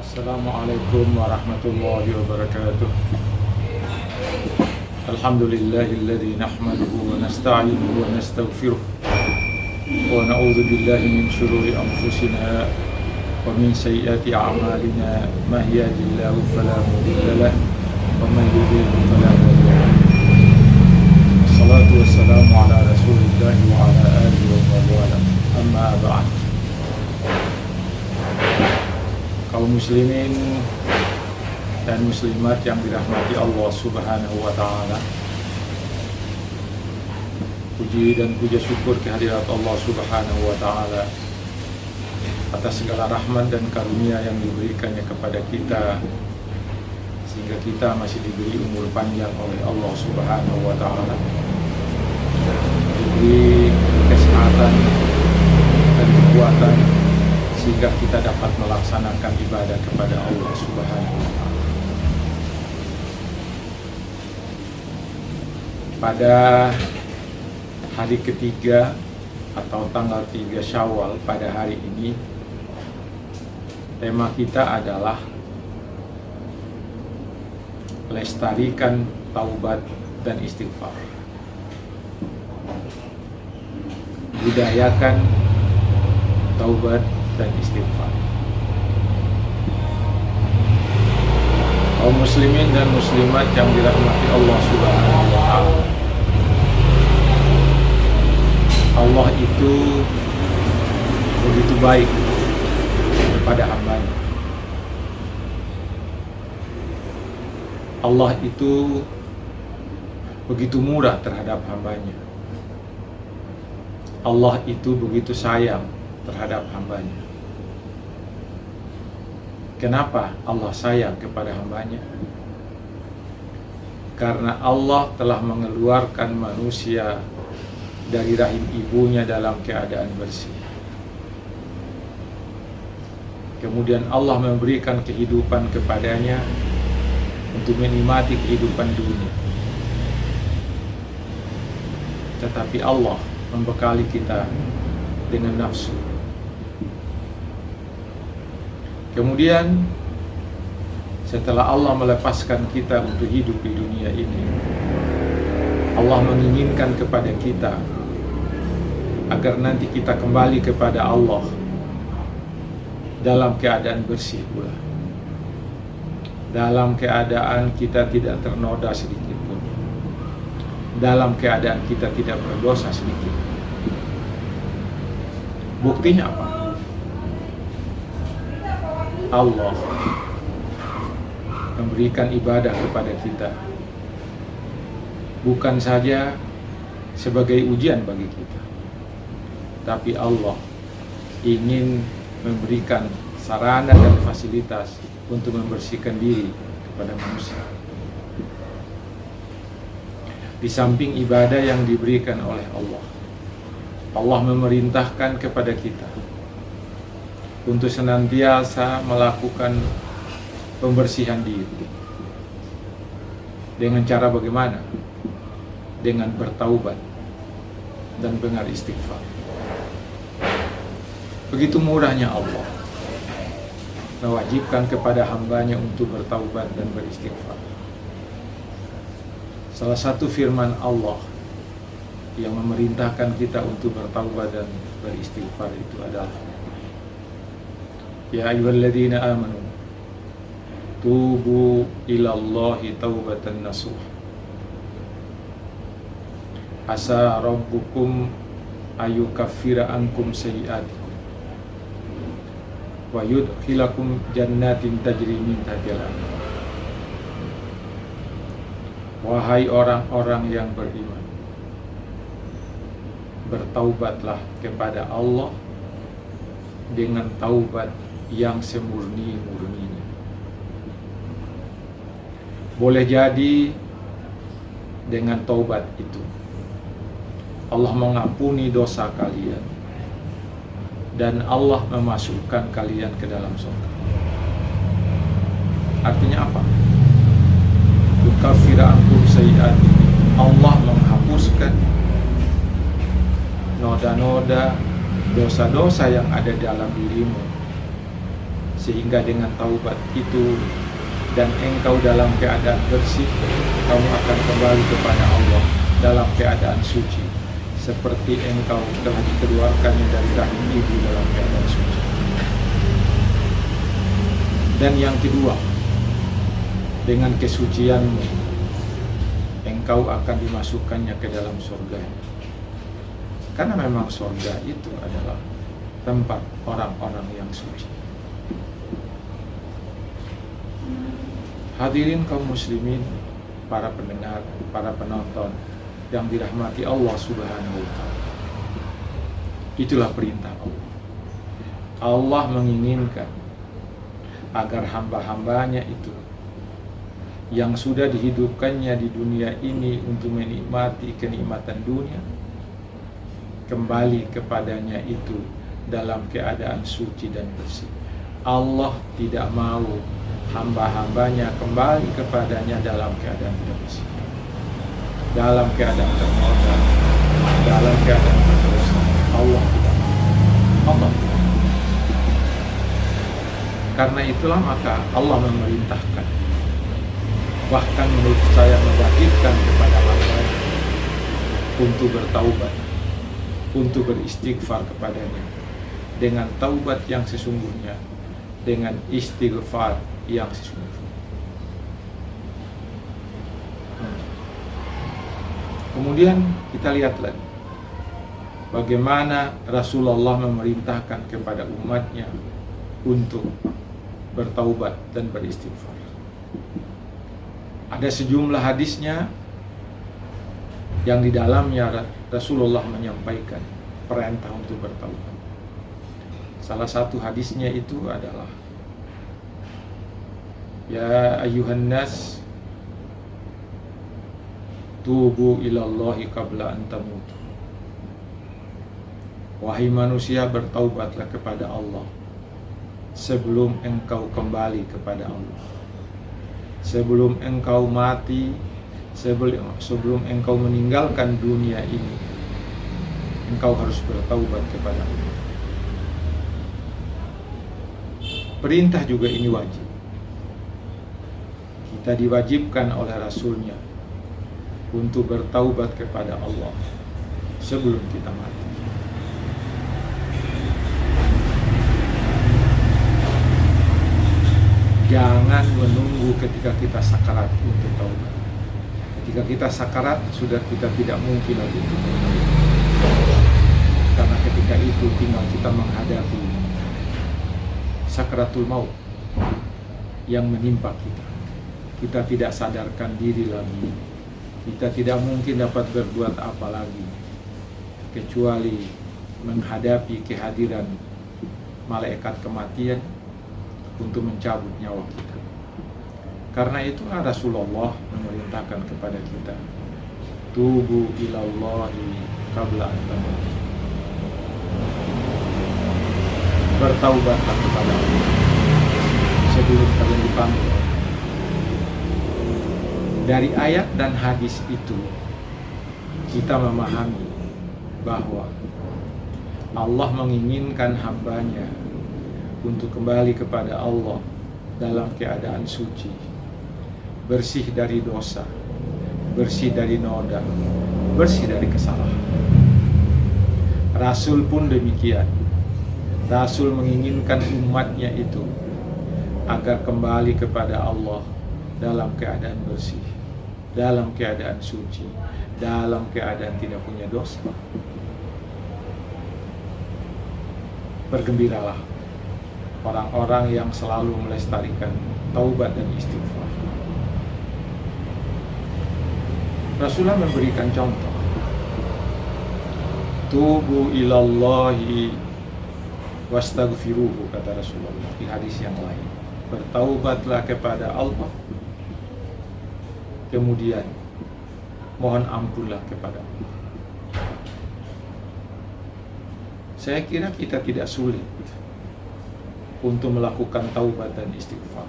Assalamualaikum warahmatullahi wabarakatuh. Alhamdulillahilladzi nahmaduhu wa nasta'inuhu wa nastaghfiruh wa na'udzu billahi min syururi anfusina wa min sayyiati a'malina may yahdihillahu fala mudilla lahu wa may yudlil fala hadiya lahu. Wassalatu wassalamu ala Rasulillah wa ala alihi wa sahbihi. Amma ba'd. Kaum muslimin dan muslimat yang dirahmati Allah Subhanahu wa taala. Puji dan puja syukur kehadirat Allah Subhanahu wa taala atas segala rahmat dan karunia yang diberikannya kepada kita, sehingga kita masih diberi umur panjang oleh Allah Subhanahu wa taala, diberi kesehatan dan kekuatan sehingga kita dapat melaksanakan ibadah kepada Allah Subhanahu wa taala. Pada hari ketiga atau tanggal 3 Syawal pada hari ini, tema kita adalah lestarikan taubat dan istighfar. Budayakan taubat dan istighfar. Kaum muslimin dan muslimat yang dirahmati Allah Subhanahu wa taala. Allah itu begitu baik kepada hamba-Nya. Allah itu begitu murah terhadap hamba-Nya. Allah itu begitu sayang terhadap hamba-Nya. Kenapa Allah sayang kepada hamba-Nya? Karena Allah telah mengeluarkan manusia dari rahim ibunya dalam keadaan bersih. Kemudian Allah memberikan kehidupan kepadanya untuk menikmati kehidupan dunia. Tetapi Allah membekali kita dengan nafsu. Kemudian setelah Allah melepaskan kita untuk hidup di dunia ini, Allah menginginkan kepada kita agar nanti kita kembali kepada Allah dalam keadaan bersih pula, dalam keadaan kita tidak ternoda sedikit pun, dalam keadaan kita tidak berdosa sedikit. Buktinya apa? Allah memberikan ibadah kepada kita bukan saja sebagai ujian bagi kita, tapi Allah ingin memberikan sarana dan fasilitas untuk membersihkan diri kepada manusia. Di samping ibadah yang diberikan oleh Allah, Allah memerintahkan kepada kita untuk senantiasa melakukan pembersihan diri. Dengan cara bagaimana? Dengan bertaubat dan beristighfar. Begitu murahnya Allah mewajibkan kepada hamba-Nya untuk bertaubat dan beristighfar. Salah satu firman Allah yang memerintahkan kita untuk bertaubat dan beristighfar itu adalah, Ya ayyuhalladzina amanu tubu ilallahi taubatan nasuh asa rabbukum ayukaffira ankum sayyi'atikum wa yudkhilakum jannatin tajri min tahtiha al-anhar. Wahai orang-orang yang beriman, bertaubatlah kepada Allah dengan taubat yang semurni-murninya. Boleh jadi dengan taubat itu Allah mengampuni dosa kalian dan Allah memasukkan kalian ke dalam surga. Artinya apa? Yukaffira ankum sayyi'atikum. Allah menghapuskan noda-noda dosa-dosa yang ada dalam dirimu sehingga dengan taubat itu dan engkau dalam keadaan bersih, kamu akan kembali kepada Allah dalam keadaan suci, seperti engkau telah dikeluarkannya dari rahim ibu dalam keadaan suci. Dan yang kedua, dengan kesucianmu engkau akan dimasukkannya ke dalam surga. Karena memang surga itu adalah tempat orang-orang yang suci. Hadirin kaum muslimin, para pendengar, para penonton yang dirahmati Allah Subhanahu wa Ta'ala. Itulah perintah Allah. Allah menginginkan agar hamba-hambanya itu yang sudah dihidupkannya di dunia ini untuk menikmati kenikmatan dunia, kembali kepadanya itu dalam keadaan suci dan bersih. Allah tidak mau hamba-hambanya kembali kepadanya dalam keadaan tidak bersih, dalam keadaan ternoda, dalam keadaan berdosa. Allah tidak mau. Allah tidak mau. Karena itulah maka Allah memerintahkan, bahkan menurut saya mewajibkan kepada hamba untuk bertaubat, untuk beristighfar kepadanya dengan taubat yang sesungguhnya, dengan istighfar yang sesungguhnya. Kemudian kita lihat lagi bagaimana Rasulullah memerintahkan kepada umatnya untuk bertaubat dan beristighfar. Ada sejumlah hadisnya yang di dalamnya Rasulullah menyampaikan perintah untuk bertaubat. Salah satu hadisnya itu adalah, ya ayuhan nas tubu ilallahi qabla an tamutu. Wahai manusia, bertaubatlah kepada Allah sebelum engkau kembali kepada Allah. Sebelum engkau mati, sebelum engkau meninggalkan dunia ini, engkau harus bertaubat kepada Allah. Perintah juga ini wajib. Kita diwajibkan oleh Rasulnya untuk bertaubat kepada Allah sebelum kita mati. Jangan menunggu ketika kita sakarat untuk taubat. Ketika kita sakarat, sudah kita tidak mungkin lagi untuk bertaubat. Karena ketika itu tinggal kita menghadapi sakaratul maut yang menimpa kita. Kita tidak sadarkan diri lagi. Kita tidak mungkin dapat berbuat apa lagi kecuali menghadapi kehadiran malaikat kematian untuk mencabut nyawa kita. Karena itulah Rasulullah memerintahkan kepada kita, tubu ilallahi qabla an tamutu. Bertaubatlah kepada Allah sebelum kalian dipanggil. Dari ayat dan hadis itu kita memahami bahwa Allah menginginkan hambanya untuk kembali kepada Allah dalam keadaan suci, bersih dari dosa, bersih dari noda, bersih dari kesalahan. Rasul pun demikian. Rasul menginginkan umatnya itu agar kembali kepada Allah dalam keadaan bersih, dalam keadaan suci, dalam keadaan tidak punya dosa. Bergembiralah orang-orang yang selalu melestarikan taubat dan istighfar. Rasulullah memberikan contoh, tubu ilallahi wastaghfiruhu, kata Rasulullah di hadis yang lain. Bertaubatlah kepada Allah, kemudian mohon ampunlah kepada Allah. Saya kira kita tidak sulit untuk melakukan taubat dan istighfar.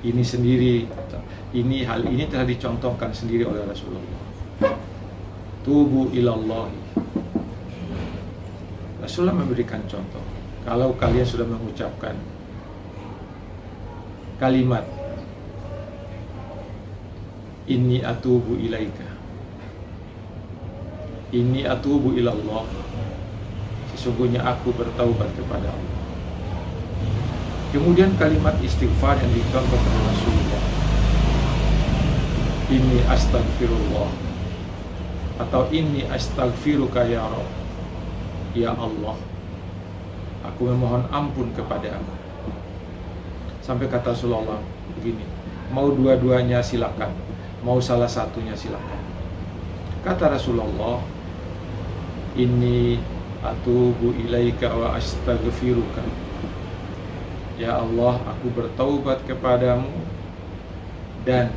Hal ini telah dicontohkan sendiri oleh Rasulullah. Tubu ilallahi. Rasulullah memberikan contoh kalau kalian sudah mengucapkan kalimat inni atubu ilaika, inni atubu ilallah, sesungguhnya aku bertaubat kepada Allah. Kemudian kalimat istighfar yang dicontoh oleh Rasulullah, inni astagfirullah, atau inni astaghfiruka ya Rabb, ya Allah, aku memohon ampun kepadamu. Sampai kata Rasulullah begini, mau dua-duanya silakan, mau salah satunya silakan. Kata Rasulullah, inni atubu ilaika wa astaghfiruka, ya Allah, aku bertaubat kepadamu dan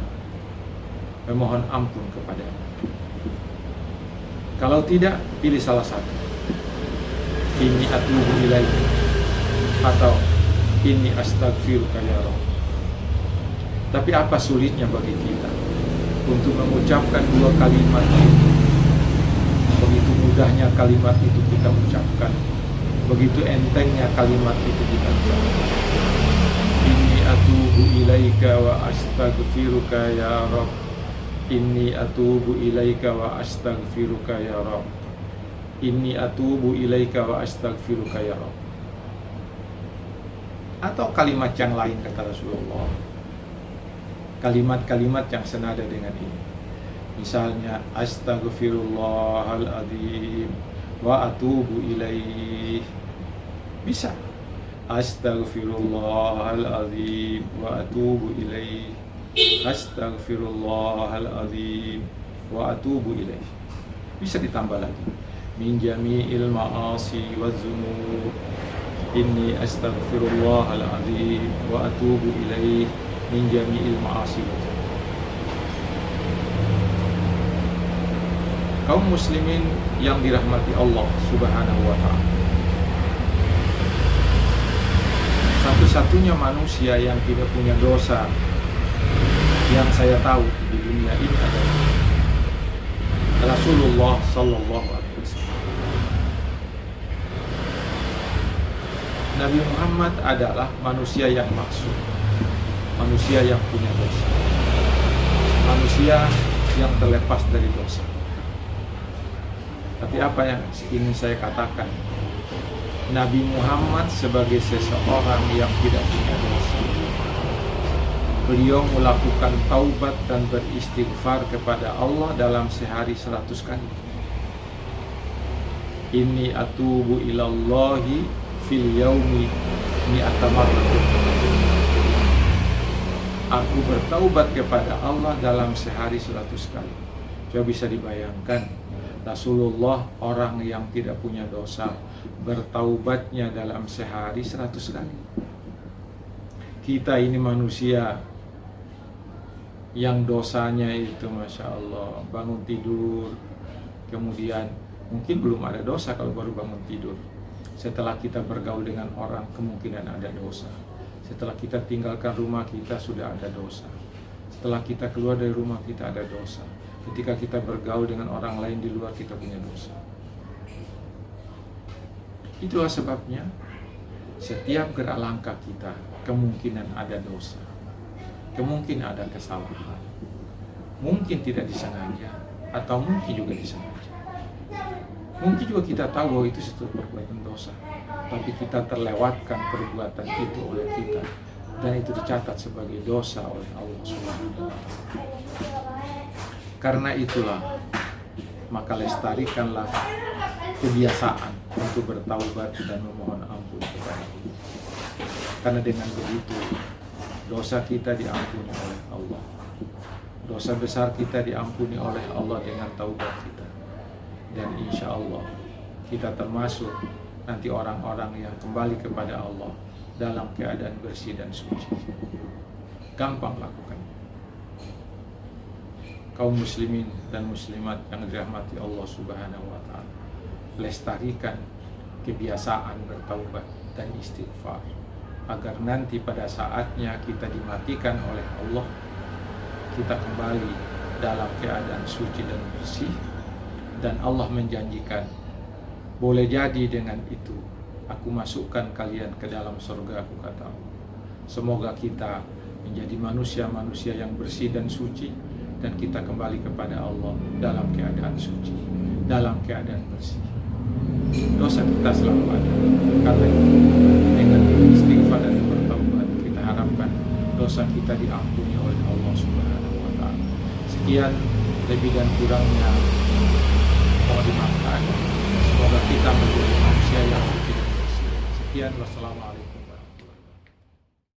memohon ampun kepadamu. Kalau tidak, pilih salah satu, inni atubu ilaika atau inni astaghfiruka ya Rabb. Tapi apa sulitnya bagi kita untuk mengucapkan dua kalimat itu? Begitu mudahnya kalimat itu kita ucapkan, begitu entengnya kalimat itu kita ucapkan. Inni atubu ilaika wa astaghfiruka ya Rabb, inni atubu ilaika wa astaghfiruka ya Rabb, inni atubu ilaika wa astaghfiruka ya Rabb. Atau kalimat yang lain kata Rasulullah, kalimat-kalimat yang senada dengan ini. Misalnya astaghfirullahaladzim wa atubu ilaih. Bisa astaghfirullahaladzim wa atubu ilaih, astaghfirullahaladzim wa atubu ilaih. Bisa ditambah lagi, min jami'il ma'asi wa dzunub, inni astaghfirullahaladzim wa atubu ilaih min jami'il ma'asi wa dzunub. Kaum muslimin yang dirahmati Allah Subhanahu wa ta'ala, satu-satunya manusia yang tidak punya dosa yang saya tahu di dunia ini adalah Rasulullah sallallahu alaihi wasallam. Nabi Muhammad adalah manusia yang maksum, manusia yang punya dosa, manusia yang terlepas dari dosa. Tapi apa yang ingin saya katakan, Nabi Muhammad sebagai seseorang yang tidak punya dosa, beliau melakukan taubat dan beristighfar kepada Allah dalam sehari 100 kali. Inni atubu ilallahi fil yaumi mi'ata marratin. Aku bertaubat kepada Allah dalam sehari 100 kali. Coba bisa dibayangkan, Rasulullah orang yang tidak punya dosa bertaubatnya dalam sehari 100 kali. Kita ini manusia yang dosanya itu Masya Allah, bangun tidur, kemudian mungkin belum ada dosa kalau baru bangun tidur. Setelah kita bergaul dengan orang, kemungkinan ada dosa. Setelah kita tinggalkan rumah, kita sudah ada dosa. Setelah kita keluar dari rumah, kita ada dosa. Ketika kita bergaul dengan orang lain di luar, kita punya dosa. Itulah sebabnya setiap gerak langkah kita kemungkinan ada dosa, kemungkinan ada kesalahan, mungkin tidak disengaja atau mungkin juga disengaja. Mungkin juga kita tahu bahwa itu suatu perbuatan dosa, tapi kita terlewatkan perbuatan itu oleh kita, dan itu dicatat sebagai dosa oleh Allah Subhanahu wa Ta'ala. Karena itulah, maka lestarikanlah kebiasaan untuk bertaubat dan memohon ampun kepada Allah. Karena dengan begitu, dosa kita diampuni oleh Allah. Dosa besar kita diampuni oleh Allah dengan taubat kita. Dan insya Allah, kita termasuk nanti orang-orang yang kembali kepada Allah dalam keadaan bersih dan suci. Gampang lakukan. Kaum muslimin dan muslimat yang dirahmati Allah Subhanahu wa Ta'ala, lestarikan kebiasaan bertaubat dan istighfar, agar nanti pada saatnya kita dimatikan oleh Allah, kita kembali dalam keadaan suci dan bersih. Dan Allah menjanjikan, boleh jadi dengan itu Aku masukkan kalian ke dalam surga, aku kata Allah. Semoga kita menjadi manusia-manusia yang bersih dan suci, dan kita kembali kepada Allah dalam keadaan suci, dalam keadaan bersih. Dosa kita selalu ada, karena itu dengan istighfar dan bertaubat kita harapkan dosa kita diampuni oleh Allah Subhanahu wa Ta'ala. Sekian, lebih dan kurangnya mohon dimaafkan. Semoga kita menjadi manusia yang suci dan bersih. Sekian, wassalamualaikum.